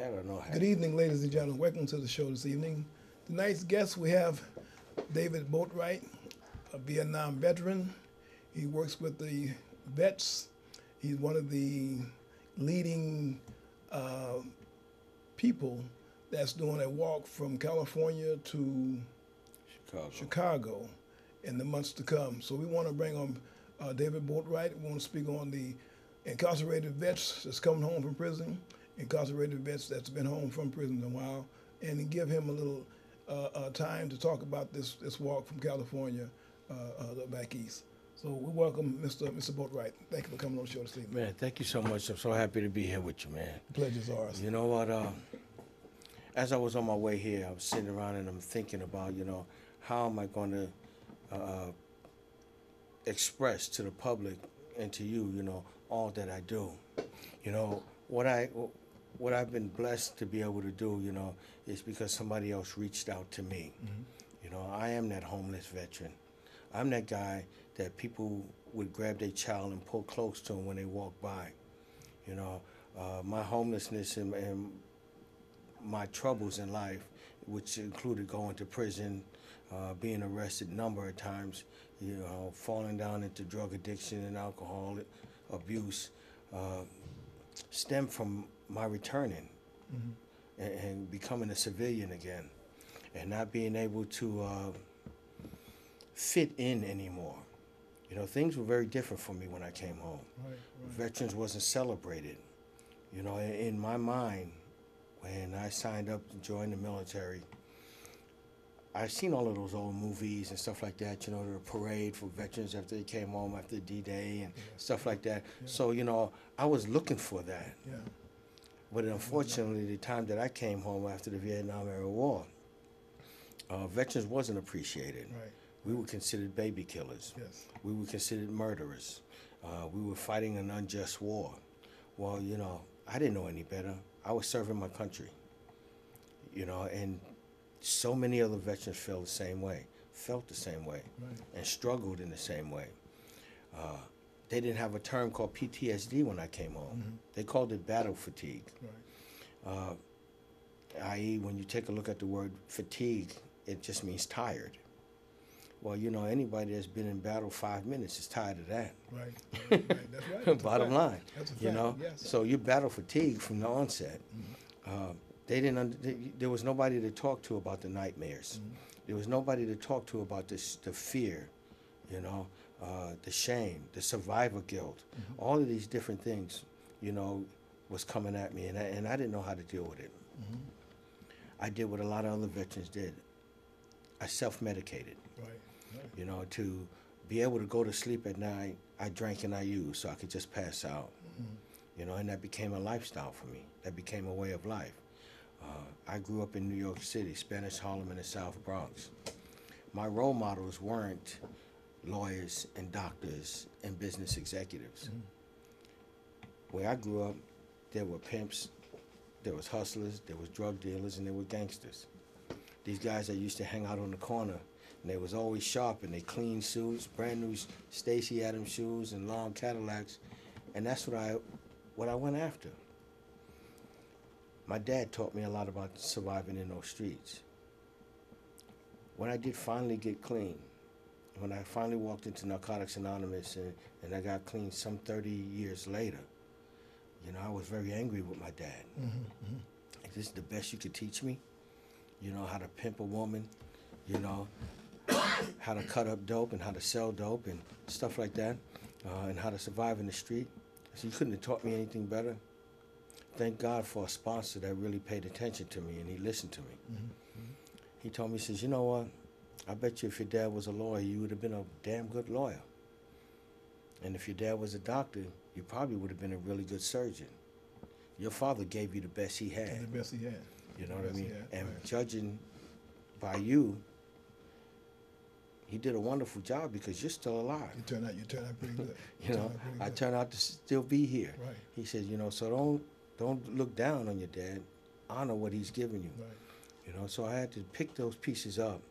hat or no hat? Good evening, ladies and gentlemen. Welcome to the show this evening. Tonight's guest, we have David Boatwright, a Vietnam veteran. He works with the vets. He's one of the leading people that's doing a walk from California to Chicago in the months to come. So we want to bring on David Boatwright. We want to speak on the incarcerated vets that's coming home from prison, incarcerated vets that's been home from prison a while, and give him a little time to talk about this walk from California back east. So we welcome Mr. Boatwright. Thank you for coming on the show this evening. Man, thank you so much. I'm so happy to be here with you, man. The pleasure's ours. You know what? As I was on my way here, I was sitting around and I'm thinking about, how am I going to express to the public and to you, all that I do. What I've been blessed to be able to do, is because somebody else reached out to me. Mm-hmm. I am that homeless veteran. I'm that guy that people would grab their child and pull close to him when they walk by. My homelessness and my troubles in life, which included going to prison, being arrested a number of times, falling down into drug addiction and alcohol abuse, stemmed from my returning and becoming a civilian again and not being able to fit in anymore. Things were very different for me when I came home. Right. Veterans wasn't celebrated. In my mind, when I signed up to join the military, I've seen all of those old movies and stuff like that, the parade for veterans after they came home after D-Day and stuff like that. Yeah. So, I was looking for that. Yeah. But unfortunately, the time that I came home after the Vietnam era war, veterans wasn't appreciated. Right. We were considered baby killers. Yes. We were considered murderers. We were fighting an unjust war. Well, I didn't know any better. I was serving my country, and so many other veterans felt the same way, Right. and struggled in the same way. They didn't have a term called PTSD when I came home. Mm-hmm. They called it battle fatigue. Right. I.e., when you take a look at the word fatigue, it just means tired. Well, anybody that's been in battle 5 minutes is tired of that. Right. That's right. That's Bottom line. That's a fact. Yes. So you battle fatigue from the onset. Mm-hmm. There was nobody to talk to about the nightmares. Mm-hmm. There was nobody to talk to about the fear, the shame, the survivor guilt. Mm-hmm. All of these different things, was coming at me, and I didn't know how to deal with it. Mm-hmm. I did what a lot of other veterans did. I self-medicated. Right. To be able to go to sleep at night, I drank and I used so I could just pass out. Mm-hmm. And that became a lifestyle for me. That became a way of life. I grew up in New York City, Spanish Harlem in the South Bronx. My role models weren't lawyers and doctors and business executives. Mm-hmm. Where I grew up, there were pimps, there was hustlers, there was drug dealers, and there were gangsters. These guys that used to hang out on the corner, and they was always sharp, and they clean suits, brand new Stacy Adams shoes and long Cadillacs, and that's what I went after. My dad taught me a lot about surviving in those streets. When I did finally get clean, when I finally walked into Narcotics Anonymous and I got clean some 30 years later, I was very angry with my dad. Mm-hmm. Like, this is the best you could teach me? How to pimp a woman, how to cut up dope and how to sell dope and stuff like that, and how to survive in the street. So you couldn't have taught me anything better. Thank God for a sponsor that really paid attention to me and he listened to me. Mm-hmm. He told me, he says, you know what? I bet you if your dad was a lawyer, you would have been a damn good lawyer. And if your dad was a doctor, you probably would have been a really good surgeon. Your father gave you the best he had. The best he had. You know what I mean? And judging by you, he did a wonderful job because you're still alive. You turn out pretty good. I turn out to still be here. Right. He said, so don't look down on your dad. Honor what he's given you. Right. So I had to pick those pieces up.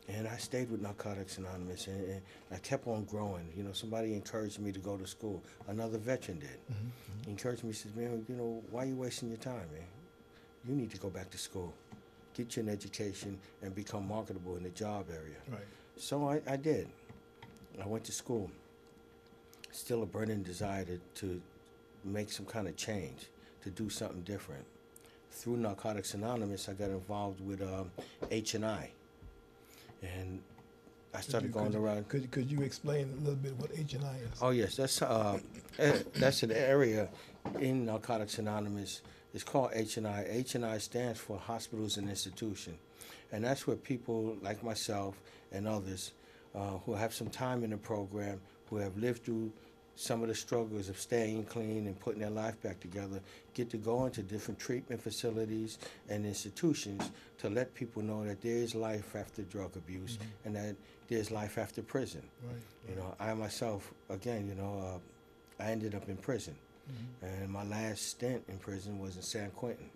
And I stayed with Narcotics Anonymous, and I kept on growing. Somebody encouraged me to go to school. Another veteran did. Mm-hmm. He encouraged me, he says, man, why are you wasting your time, man? you need to go back to school, get you an education, and become marketable in the job area. Right. So I did. I went to school. Still a burning desire to make some kind of change, to do something different. Through Narcotics Anonymous, I got involved with H&I. And I started going around. Could you explain a little bit what H&I is? Oh, yes. That's an area in Narcotics Anonymous. It's called H&I. H&I stands for Hospitals and Institution. And that's where people like myself and others who have some time in the program, who have lived through some of the struggles of staying clean and putting their life back together, get to go into different treatment facilities and institutions to let people know that there is life after drug abuse and that there's life after prison. Right. You know, I myself, again, I ended up in prison. And my last stint in prison was in San Quentin.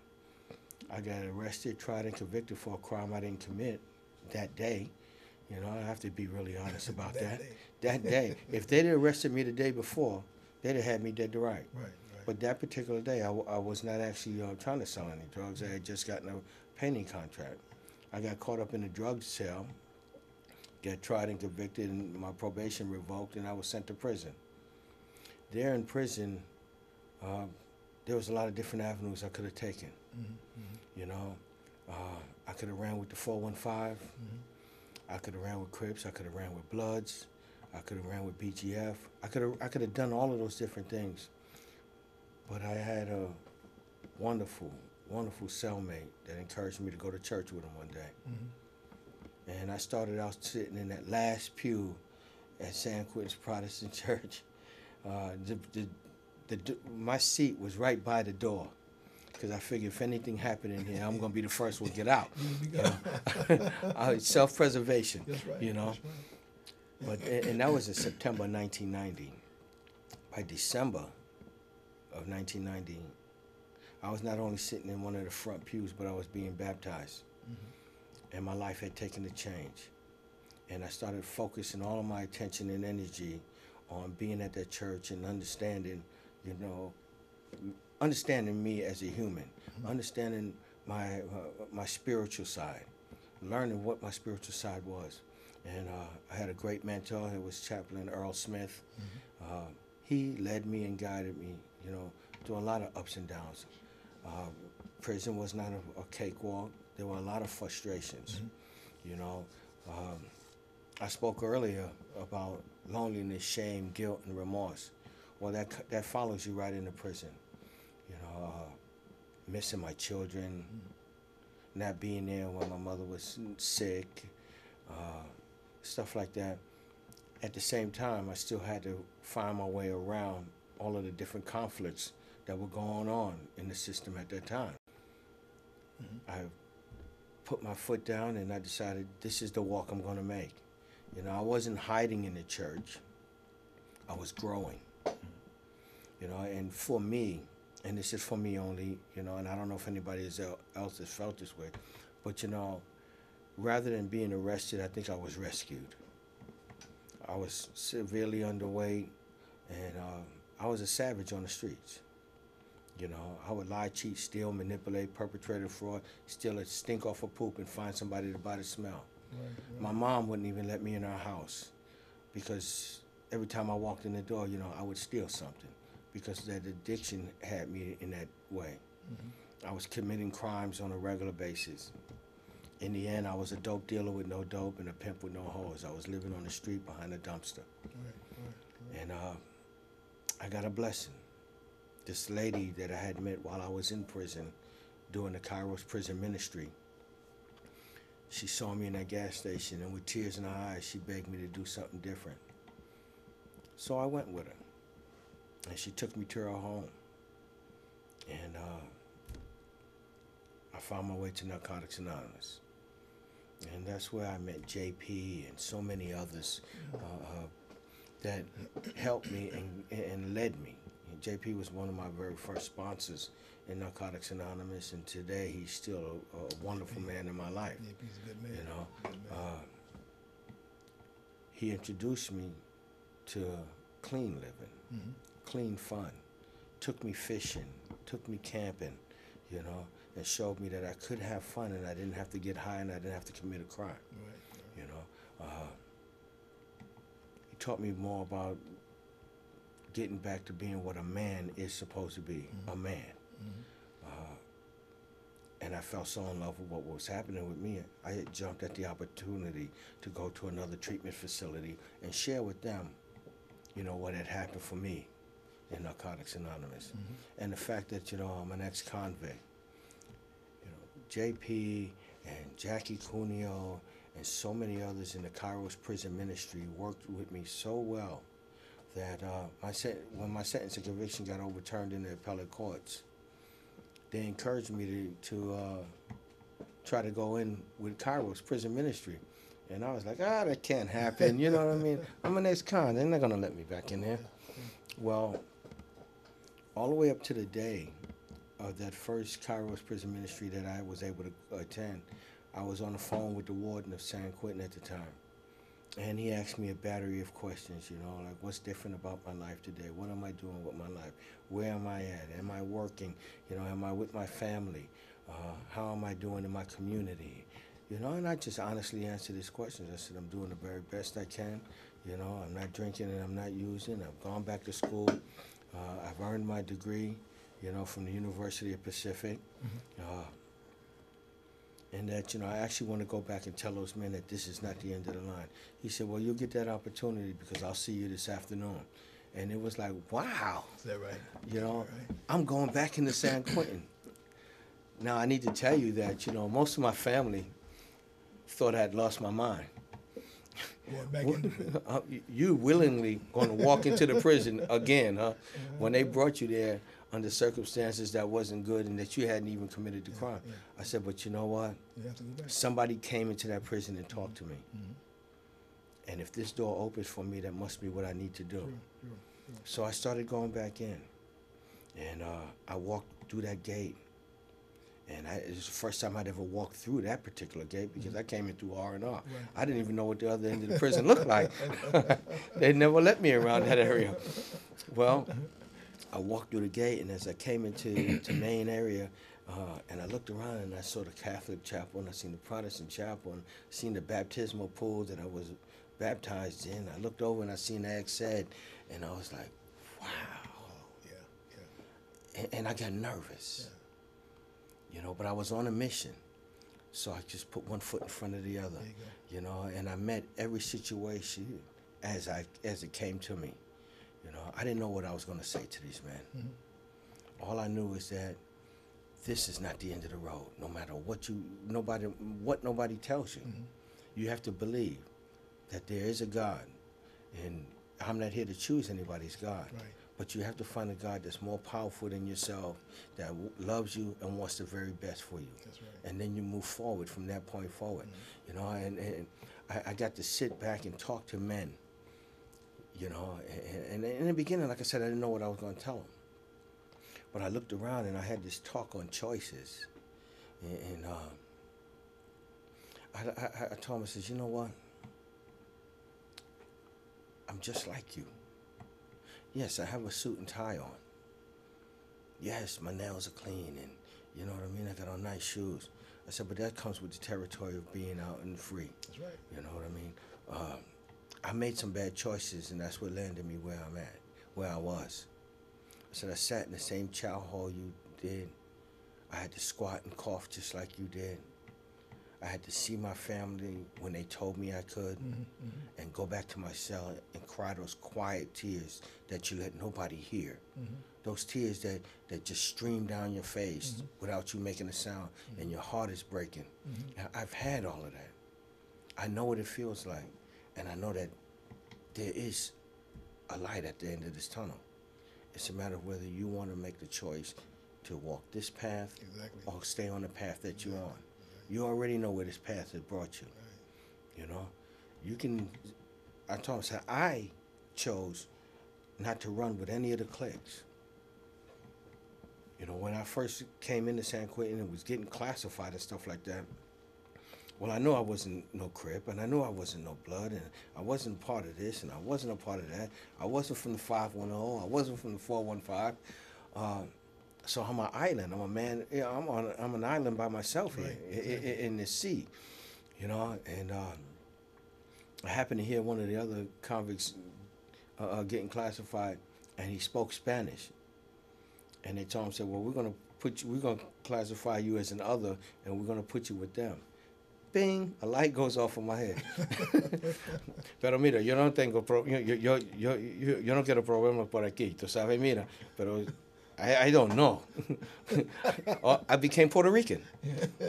I got arrested, tried, and convicted for a crime I didn't commit that day. You know, I have to be really honest about that. That day. If they'd arrested me the day before, they'd have had me dead to right. Right. But that particular day, I was not actually trying to sell any drugs. I had just gotten a painting contract. I got caught up in a drug sale, got tried and convicted, and my probation revoked, and I was sent to prison. There in prison, there was a lot of different avenues I could have taken. You know, I could have ran with the 415. I could have ran with Crips. I could have ran with Bloods. I could have ran with BGF. I could have done all of those different things. But I had a wonderful, wonderful cellmate that encouraged me to go to church with him one day. And I started out sitting in that last pew at San Quentin's Protestant Church. My seat was right by the door, because I figured if anything happened in here, I'm going to be the first one to get out. Self-preservation, That's right. you know. That's right. And that was in September 1990. By December of 1990, I was not only sitting in one of the front pews, but I was being baptized. And my life had taken a change. And I started focusing all of my attention and energy on being at that church and understanding, understanding me as a human, understanding my spiritual side, learning what my spiritual side was. And I had a great mentor. It was Chaplain Earl Smith. He led me and guided me, through a lot of ups and downs. Prison was not a cakewalk. There were a lot of frustrations. I spoke earlier about loneliness, shame, guilt, and remorse. Well, that follows you right into prison. Missing my children, not being there when my mother was sick, stuff like that. At the same time, I still had to find my way around all of the different conflicts that were going on in the system at that time. I put my foot down and I decided this is the walk I'm going to make. I wasn't hiding in the church. I was growing. And for me, and this is for me only, and I don't know if anybody else has felt this way, but rather than being arrested, I think I was rescued. I was severely underweight, and I was a savage on the streets. I would lie, cheat, steal, manipulate, perpetrate fraud, steal a stink off a poop and find somebody to buy the smell. Right. My mom wouldn't even let me in her house because every time I walked in the door, I would steal something because that addiction had me in that way. I was committing crimes on a regular basis. In the end, I was a dope dealer with no dope and a pimp with no hoes. I was living on the street behind a dumpster. Right. And I got a blessing. This lady that I had met while I was in prison doing the Kairos prison ministry, she saw me in that gas station, and with tears in her eyes, she begged me to do something different. So I went with her, and she took me to her home. And I found my way to Narcotics Anonymous. And that's where I met JP and so many others that helped me and led me. And JP was one of my very first sponsors in Narcotics Anonymous, and today he's still a wonderful man in my life. Yeah, he's a good man. Good man. He introduced me to clean living, clean fun, took me fishing, took me camping, and showed me that I could have fun and I didn't have to get high and I didn't have to commit a crime. Right. You know, he taught me more about getting back to being what a man is supposed to be, a man. And I fell so in love with what was happening with me. I had jumped at the opportunity to go to another treatment facility and share with them, you know, what had happened for me in Narcotics Anonymous. And the fact that, you know, I'm an ex-convict. You know, JP and Jackie Cuneo and so many others in the Kairos prison ministry worked with me so well that when my sentence and conviction got overturned in the appellate courts, they encouraged me to try to go in with Kairos prison ministry. And I was like, that can't happen. You know what I mean? I'm an ex-con. They're not going to let me back in there. Well, all the way up to the day of that first Kairos prison ministry that I was able to attend, I was on the phone with the warden of San Quentin at the time. And he asked me a battery of questions, you know, like what's different about my life today? What am I doing with my life? Where am I at? Am I working? You know, am I with my family? How am I doing in my community? You know, and I just honestly answered his questions. I said, I'm doing the very best I can. You know, I'm not drinking and I'm not using. I've gone back to school. I've earned my degree, you know, from the University of Pacific. And that, you know, I actually want to go back and tell those men that this is not the end of the line. He said, well, you'll get that opportunity because I'll see you this afternoon. And it was like, wow. Is that right? You know, Right. I'm going back into San Quentin. Now, I need to tell you that, you know, most of my family thought I had lost my mind. Going back into You willingly going to walk into the prison again, huh? When they brought you there under circumstances that wasn't good and that you hadn't even committed the crime. yeah. I said, but you know what? You have to go back. Somebody came into that prison and talked to me. And if this door opens for me, that must be what I need to do. Sure. So I started going back in. And I walked through that gate. And it was the first time I'd ever walked through that particular gate because I came in through R&R. Right. I didn't even know what the other end of the prison looked like. They never let me around that area. Well, I walked through the gate, and as I came into the main area, and I looked around, and I saw the Catholic chapel, and I seen the Protestant chapel, and seen the baptismal pool that I was baptized in. I looked over, and I seen the ex-ed, and I was like, wow. Yeah. And I got nervous. Yeah. You know, but I was on a mission. So I just put one foot in front of the other, There you you know, and I met every situation as it came to me. You know, I didn't know what I was going to say to these men. All I knew is that this is not the end of the road. No matter what nobody tells you, you have to believe that there is a God, and I'm not here to choose anybody's God. Right. But you have to find a God that's more powerful than yourself, that loves you and wants the very best for you. That's right. And then you move forward from that point forward. You know, and I got to sit back and talk to men. You know, and in the beginning, like I said, I didn't know what I was going to tell them. But I looked around and I had this talk on choices. And I told him, I said, you know what? I'm just like you. Yes, I have a suit and tie on. Yes, my nails are clean and, you know what I mean? I got on nice shoes. I said, but that comes with the territory of being out and free. That's right. You know what I mean? I made some bad choices, and that's what landed me where I'm at, where I was. I said, I sat in the same chow hall you did. I had to squat and cough just like you did. I had to see my family when they told me I could, and go back to my cell and cry those quiet tears that you let nobody hear. Those tears that just stream down your face without you making a sound, and your heart is breaking. I've had all of that. I know what it feels like, and I know that there is a light at the end of this tunnel. It's a matter of whether you want to make the choice to walk this path or stay on the path that you're on. You already know where this path has brought you. You know, you can. I told him, I said, I chose not to run with any of the cliques. You know, when I first came into San Quentin and was getting classified and stuff like that, well, I knew I wasn't no Crip, and I knew I wasn't no Blood, and I wasn't a part of this, and I wasn't a part of that. I wasn't from the 510, I wasn't from the 415. I So I'm an island. I'm a man. I'm an island by myself here in the sea, you know. And I happened to hear one of the other convicts getting classified, and he spoke Spanish. And they told him, said, "Well, we're gonna classify you as an other, and we're gonna put you with them." Bing, a light goes off in my head. Pero mira, yo no tengo yo no quiero problemas por aquí, tú sabes, mira, pero I don't know. I became Puerto Rican,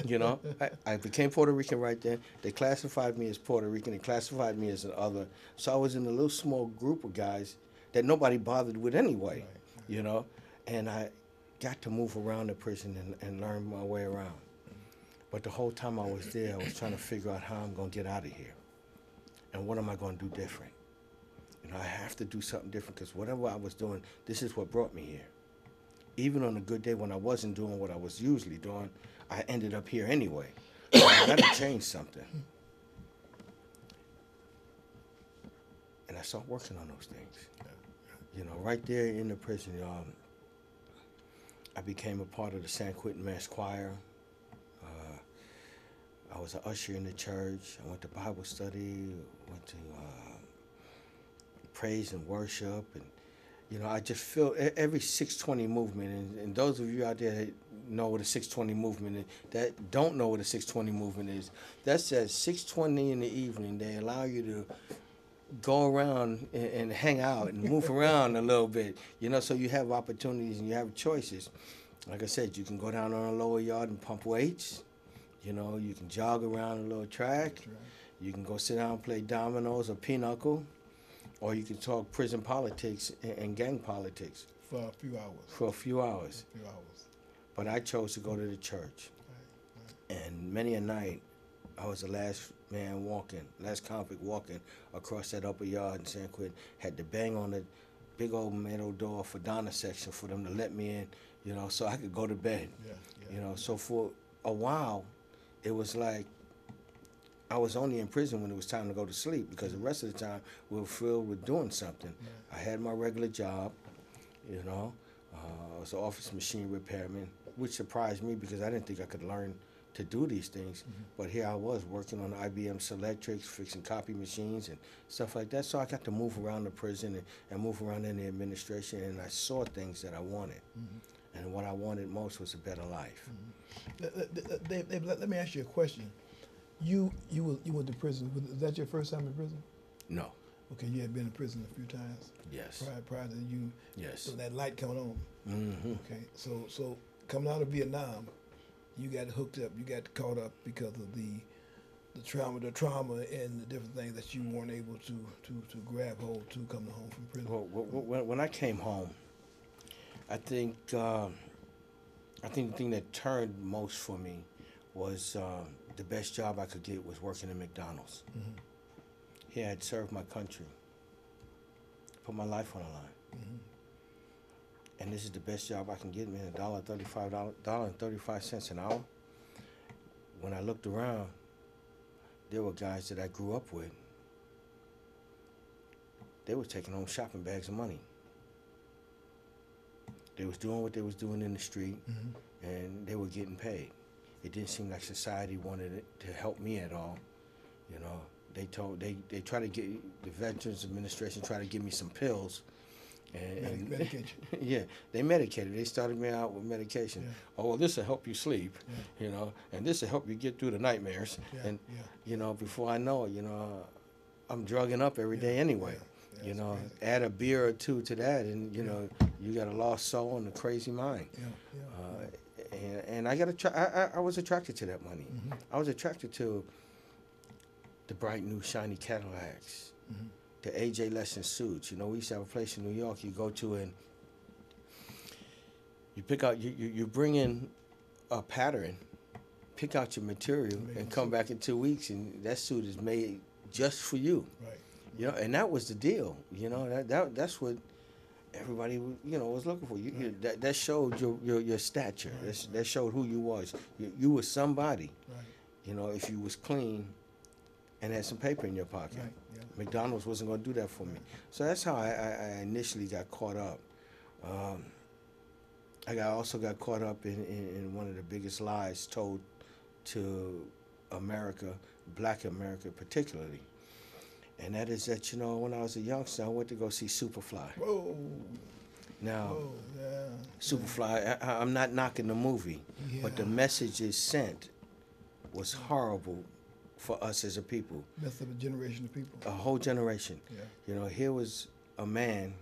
you know. I became Puerto Rican right there. They classified me as Puerto Rican. They classified me as an other. So I was in a little small group of guys that nobody bothered with anyway, you know. And I got to move around the prison and learn my way around. But the whole time I was there, I was trying to figure out how I'm going to get out of here. And what am I going to do different? You know, I have to do something different because whatever I was doing, this is what brought me here. Even on a good day when I wasn't doing what I was usually doing, I ended up here anyway. So I got to change something. And I started working on those things. You know, right there in the prison, I became a part of the San Quentin Mass Choir. I was an usher in the church. I went to Bible study, went to praise and worship. And, you know, I just feel every 620 movement, and those of you out there that know what a 620 movement is, that don't know what a 620 movement is, that says 6:20 in the evening, they allow you to go around and hang out and move around a little bit, you know, so you have opportunities and you have choices. Like I said, you can go down on a lower yard and pump weights. You know, you can jog around a little track. You can go sit down and play dominoes or pinochle. Or you can talk prison politics and gang politics. For a few hours. For a few hours. A few hours. But I chose to go to the church. Right. And many a night, I was the last man walking, last convict walking across that upper yard in San Quentin. Had to bang on the big old metal door for Donna section for them to let me in, you know, so I could go to bed. You know, so for a while, it was like I was only in prison when it was time to go to sleep because the rest of the time we were filled with doing something. I had my regular job, you know. I was an office machine repairman, which surprised me because I didn't think I could learn to do these things. But here I was working on IBM Selectrics, fixing copy machines and stuff like that. So I got to move around the prison and move around in the administration, and I saw things that I wanted. And what I wanted most was a better life. Dave, let me ask you a question. You went to prison. Was that your first time in prison? No. Okay, you had been in prison a few times. Yes. Prior to you. Yes. So that light coming on. Okay, so coming out of Vietnam, you got hooked up. You got caught up because of the trauma, and the different things that you weren't able to grab hold to coming home from prison. Well, when I came home, I think the thing that turned most for me was the best job I could get was working at McDonald's. Here I'd served my country, put my life on the line, and this is the best job I can get, man. $1.35 an hour. When I looked around, there were guys that I grew up with. They were taking home shopping bags of money. They was doing what they was doing in the street, and they were getting paid. It didn't seem like society wanted it to help me at all. You know, they tried to get, the Veterans Administration tried to give me some pills. And medication. Yeah, they medicated. They started me out with medication. Oh, well, this will help you sleep, you know, and this will help you get through the nightmares. You know, before I know it, you know, I'm drugging up every day anyway. You know, add a beer or two to that, and you know, you got a lost soul and a crazy mind. And I was attracted to that money. I was attracted to the bright new shiny Cadillacs, the AJ Lesson suits. You know, we used to have a place in New York you go to, and you pick out, you bring in a pattern, pick out your material, and come back in 2 weeks, and that suit is made just for you. Right. You know, and that was the deal. You know, that's what everybody, you know, was looking for. That showed your stature. That showed who you was. You was somebody. Right. You know, if you was clean and had some paper in your pocket. McDonald's wasn't going to do that for me. So that's how I initially got caught up. also got caught up in one of the biggest lies told to America, Black America particularly. And that is that, when I was a youngster, I went to go see Superfly. Whoa. Now, Oh, yeah. Superfly, I'm not knocking the movie, but the Yeah. message it sent was horrible for us as a people, Messed up a generation of people. a whole generation. Yeah. Here was a man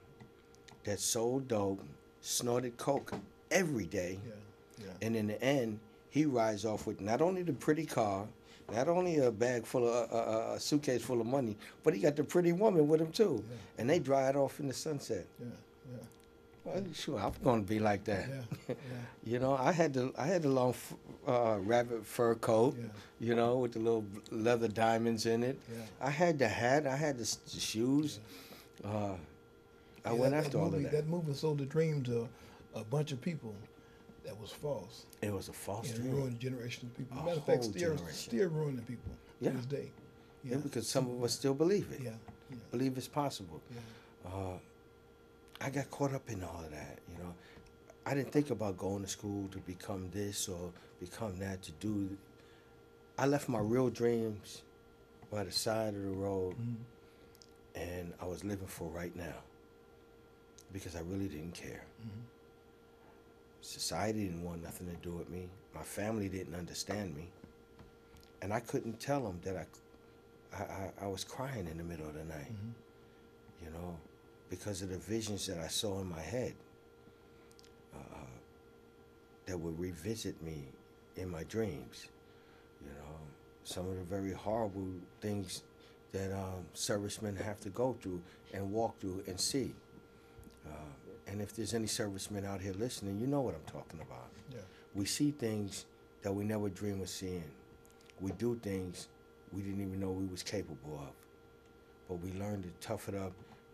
that sold dope, snorted coke every day, Yeah. Yeah. and in the end, he rides off with not only the pretty car, not only a bag full of a suitcase full of money, but he got the pretty woman with him too, Yeah. and they drive off in the sunset. Yeah. Yeah. Well, sure, I'm gonna be like that. Yeah. Yeah. I had the long rabbit fur coat, Yeah. with the little leather diamonds in it. Yeah. I had the hat, I had the shoes. I Yeah, went after all of that. That movie sold a dream to a bunch of people that was false. It was a false And dream. ruined generations of people. A Matter of fact, whole still generation. ruining people Yeah. to this day. Yeah, because some of us still believe it. Yeah. Yeah. Believe it's possible. Yeah. I got caught up in all of that. I didn't think about going to school to become this or become that, to do. I left my real dreams by the side of the road, and I was living for right now because I really didn't care. Society didn't want nothing to do with me. My family didn't understand me, and I couldn't tell them that I was crying in the middle of the night, because of the visions that I saw in my head that would revisit me in my dreams. Some of the very horrible things that servicemen have to go through and walk through and see. And if there's any servicemen out here listening, you know what I'm talking about. Yeah. We see things that we never dreamed of seeing. We do things we didn't even know we was capable of. But we learn to tough it up,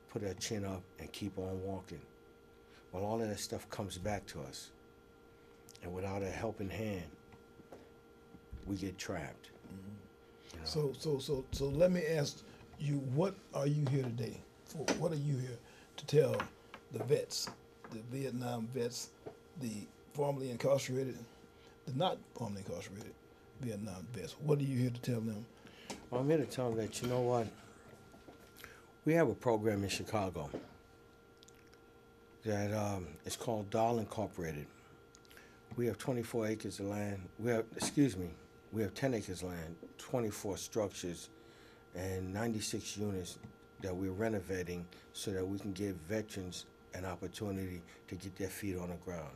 put our chin up, and keep on walking. Well, all of that stuff comes back to us. And without a helping hand, we get trapped. So let me ask you, what are you here today for? What are you here to tell the vets, the Vietnam vets, the formerly incarcerated, the not formerly incarcerated Vietnam vets? What are you here to tell them? Well, I'm here to tell them that, you know what? We have a program in Chicago that is called Dahl Incorporated. We have 24 acres of land. We have 10 acres of land, 24 structures, and 96 units that we're renovating so that we can give veterans an opportunity to get their feet on the ground.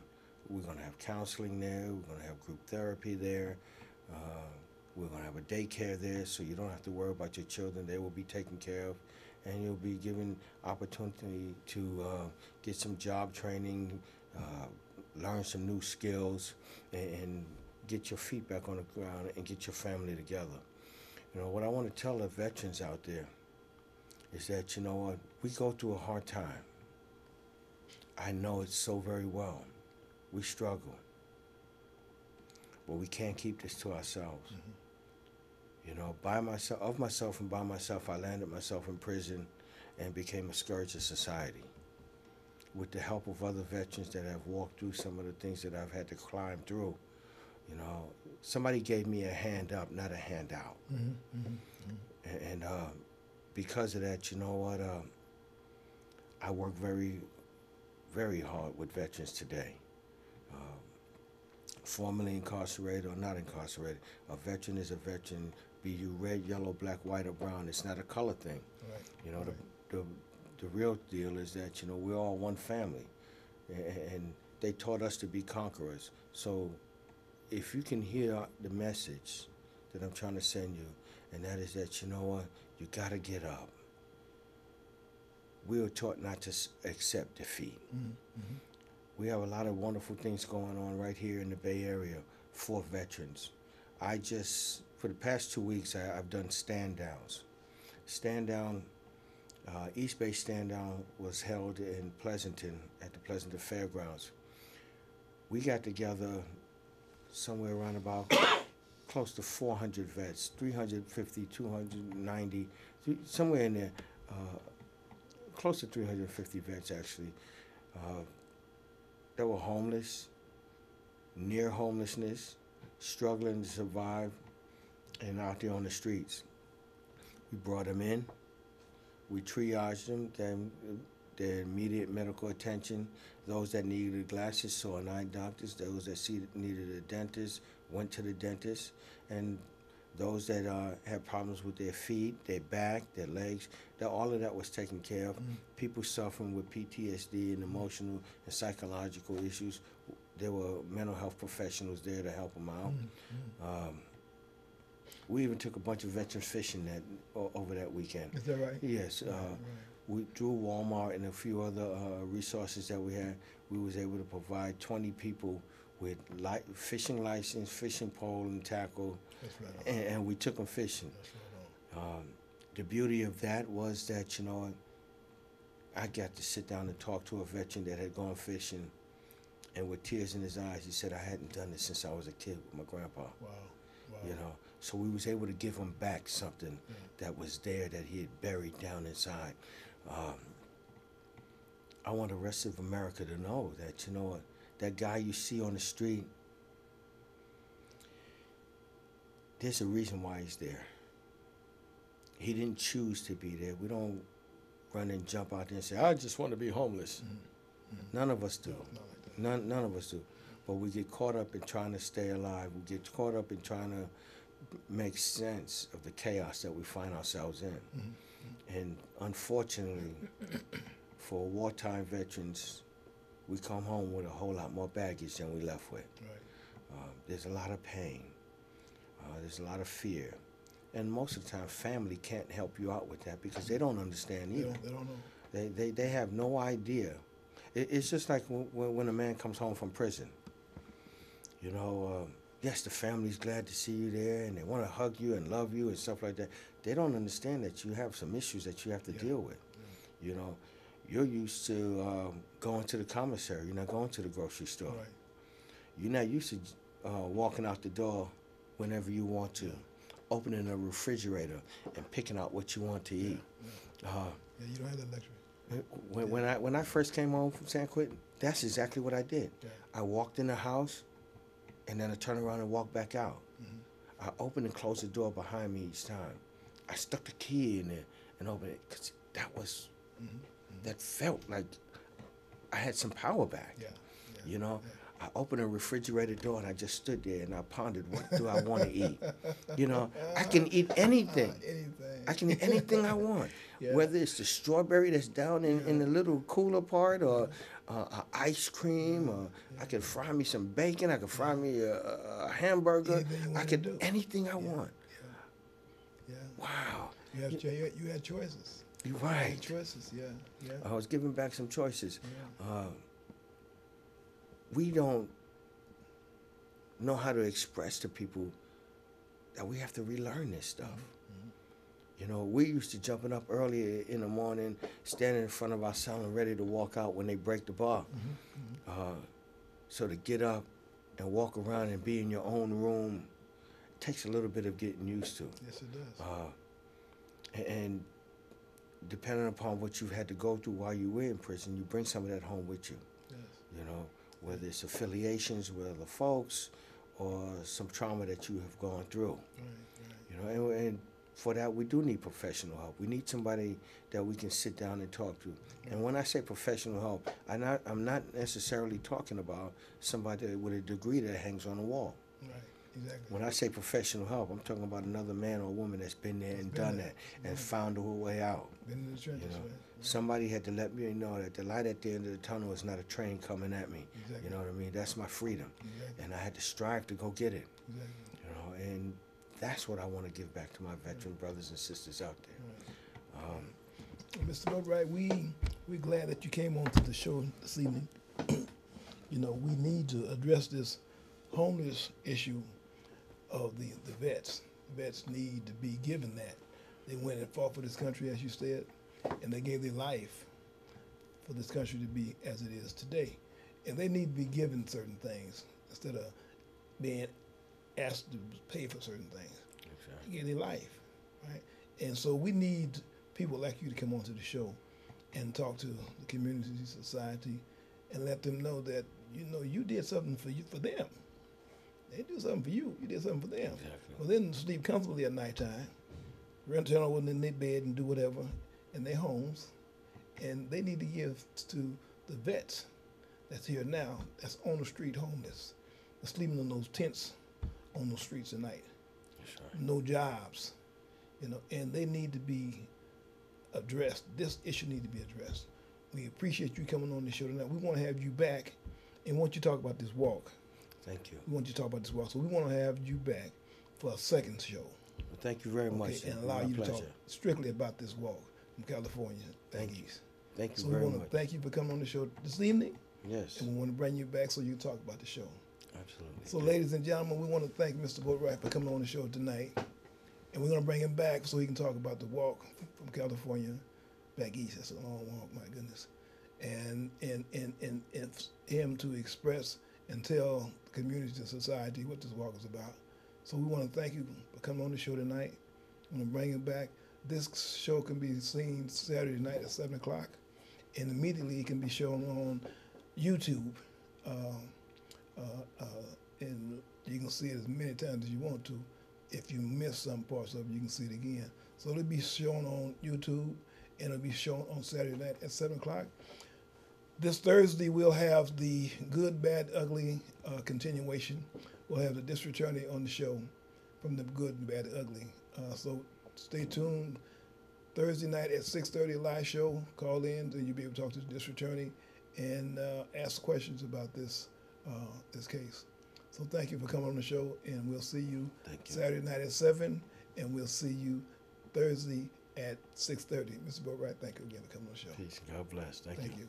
We're going to have counseling there. We're going to have group therapy there. We're going to have a daycare there, so you don't have to worry about your children. They will be taken care of, and you'll be given opportunity to get some job training, learn some new skills, and get your feet back on the ground and get your family together. What I want to tell the veterans out there is that, we go through a hard time. I know it so very well. We struggle. But we can't keep this to ourselves. By myself, I landed myself in prison and became a scourge of society. With the help of other veterans that have walked through some of the things that I've had to climb through, somebody gave me a hand up, not a handout. And because of that, I work very, very hard with veterans today. Formerly incarcerated or not incarcerated, a veteran is a veteran, be you red, yellow, black, white, or brown. It's not a color thing. Right. The real deal is that, we're all one family. And they taught us to be conquerors. So if you can hear the message that I'm trying to send you, and that is that, you got to get up. We were taught not to accept defeat. We have a lot of wonderful things going on right here in the Bay Area for veterans. For the past 2 weeks, I've done stand downs. Stand down, East Bay stand down was held in Pleasanton at the Pleasanton Fairgrounds. We got together somewhere around about close to 400 vets, 350, 290, somewhere in there, close to 350 vets actually. that were homeless, near homelessness, struggling to survive, and out there on the streets. We brought them in. We triaged them, their immediate medical attention. Those that needed glasses saw an eye doctors. Those that needed a dentist went to the dentist. And those that had problems with their feet, their back, their legs, all of that was taken care of. People suffering with PTSD and emotional and psychological issues, there were mental health professionals there to help them out. We even took a bunch of veterans fishing over that weekend. Is that right? Yes. Right. We, through Walmart and a few other resources that we had, we was able to provide 20 people with fishing license, fishing pole and tackle, That's right. and we took them fishing. That's right. The beauty of that was that, I got to sit down and talk to a veteran that had gone fishing, and with tears in his eyes, he said, I hadn't done this since I was a kid with my grandpa. Wow. So we was able to give him back something that was there that he had buried down inside. I want the rest of America to know that, that guy you see on the street, there's a reason why he's there. He didn't choose to be there. We don't run and jump out there and say, I just want to be homeless. None of us do. None of us do. But we get caught up in trying to stay alive. We get caught up in trying to make sense of the chaos that we find ourselves in. And unfortunately, for wartime veterans, we come home with a whole lot more baggage than we left with. Right. There's a lot of pain. There's a lot of fear. And most of the time, family can't help you out with that because they don't understand either. They don't know. They have no idea. It's just like when a man comes home from prison. Yes, the family's glad to see you there, and they want to hug you and love you and stuff like that. They don't understand that you have some issues that you have to deal with. You're used to going to the commissary. You're not going to the grocery store. Right. You're not used to walking out the door whenever you want to, opening a refrigerator and picking out what you want to eat. You don't have that luxury. When I first came home from San Quentin, that's exactly what I did. Yeah. I walked in the house, and then I turned around and walked back out. I opened and closed the door behind me each time. I stuck the key in there and opened it because that felt like I had some power back. I opened a refrigerator door and I just stood there and I pondered, what do I want to eat? I can eat anything. I can eat anything I want. Whether it's the strawberry that's down in the little cooler part or ice cream, or I could fry me some bacon, I could fry me a hamburger. I could do anything I want. Wow. You had choices. You're right. You had choices, yeah. I was giving back some choices. We don't know how to express to people that we have to relearn this stuff. We used to jumping up early in the morning, standing in front of our cell and ready to walk out when they break the bar. So to get up and walk around and be in your own room takes a little bit of getting used to. Yes, it does. And depending upon what you've had to go through while you were in prison, you bring some of that home with you. Yes. Whether it's affiliations with other folks or some trauma that you have gone through. Right. And for that, we do need professional help. We need somebody that we can sit down and talk to. And when I say professional help, I'm not necessarily talking about somebody with a degree that hangs on the wall. Right, exactly. When I say professional help, I'm talking about another man or woman that's been there and done that and found a way out. Been in the trenches, right? Somebody had to let me know that the light at the end of the tunnel is not a train coming at me. Exactly. You know what I mean? That's my freedom. Exactly. And I had to strive to go get it. Exactly. And that's what I want to give back to my veteran brothers and sisters out there. Mr. Boatwright, we're glad that you came on to the show this evening. We need to address this homeless issue of the vets. Vets need to be given that. They went and fought for this country, as you said, and they gave their life for this country to be as it is today. And they need to be given certain things instead of being asked to pay for certain things. Exactly. They gave their life, right? And so we need people like you to come onto the show and talk to the community, society, and let them know that you did something for them. They do something for you. You did something for them. Exactly. Well, then sleep comfortably at nighttime, turn over in their bed and do whatever in their homes, and they need to give to the vets that's here now, that's on the street homeless, that's sleeping in those tents on those streets at night, no jobs, and they need to be addressed. This issue need to be addressed. We appreciate you coming on the show tonight. We want to have you back and want you to talk about this walk. Thank you. We want you to talk about this walk. So we want to have you back for a second show. Well, thank you very much. And allow you pleasure. to talk strictly about this walk from California back east. Thank you So very we want much. to thank you for coming on the show this evening. Yes. And we want to bring you back so you can talk about the show. Absolutely. So ladies and gentlemen, we want to thank Mr. Boatwright for coming on the show tonight. And we're going to bring him back so he can talk about the walk from California back east. That's a long walk, my goodness. And him to express and tell the community and society what this walk is about. So we want to thank you for coming on the show tonight. I'm going to bring him back. This show can be seen Saturday night at 7 o'clock. And immediately it can be shown on YouTube. And you can see it as many times as you want to. If you miss some parts of it, you can see it again. So it'll be shown on YouTube, and it'll be shown on Saturday night at 7 o'clock. This Thursday, we'll have the Good, Bad, Ugly continuation. We'll have the district attorney on the show from the Good, Bad, Ugly. So stay tuned. Thursday night at 6:30, live show. Call in, and you'll be able to talk to the district attorney and ask questions about this case. So thank you for coming on the show, and we'll see you Saturday night at 7, and we'll see you Thursday at 6:30. Mr. Boatwright, thank you again for coming on the show. Peace. God bless. Thank you. Thank you.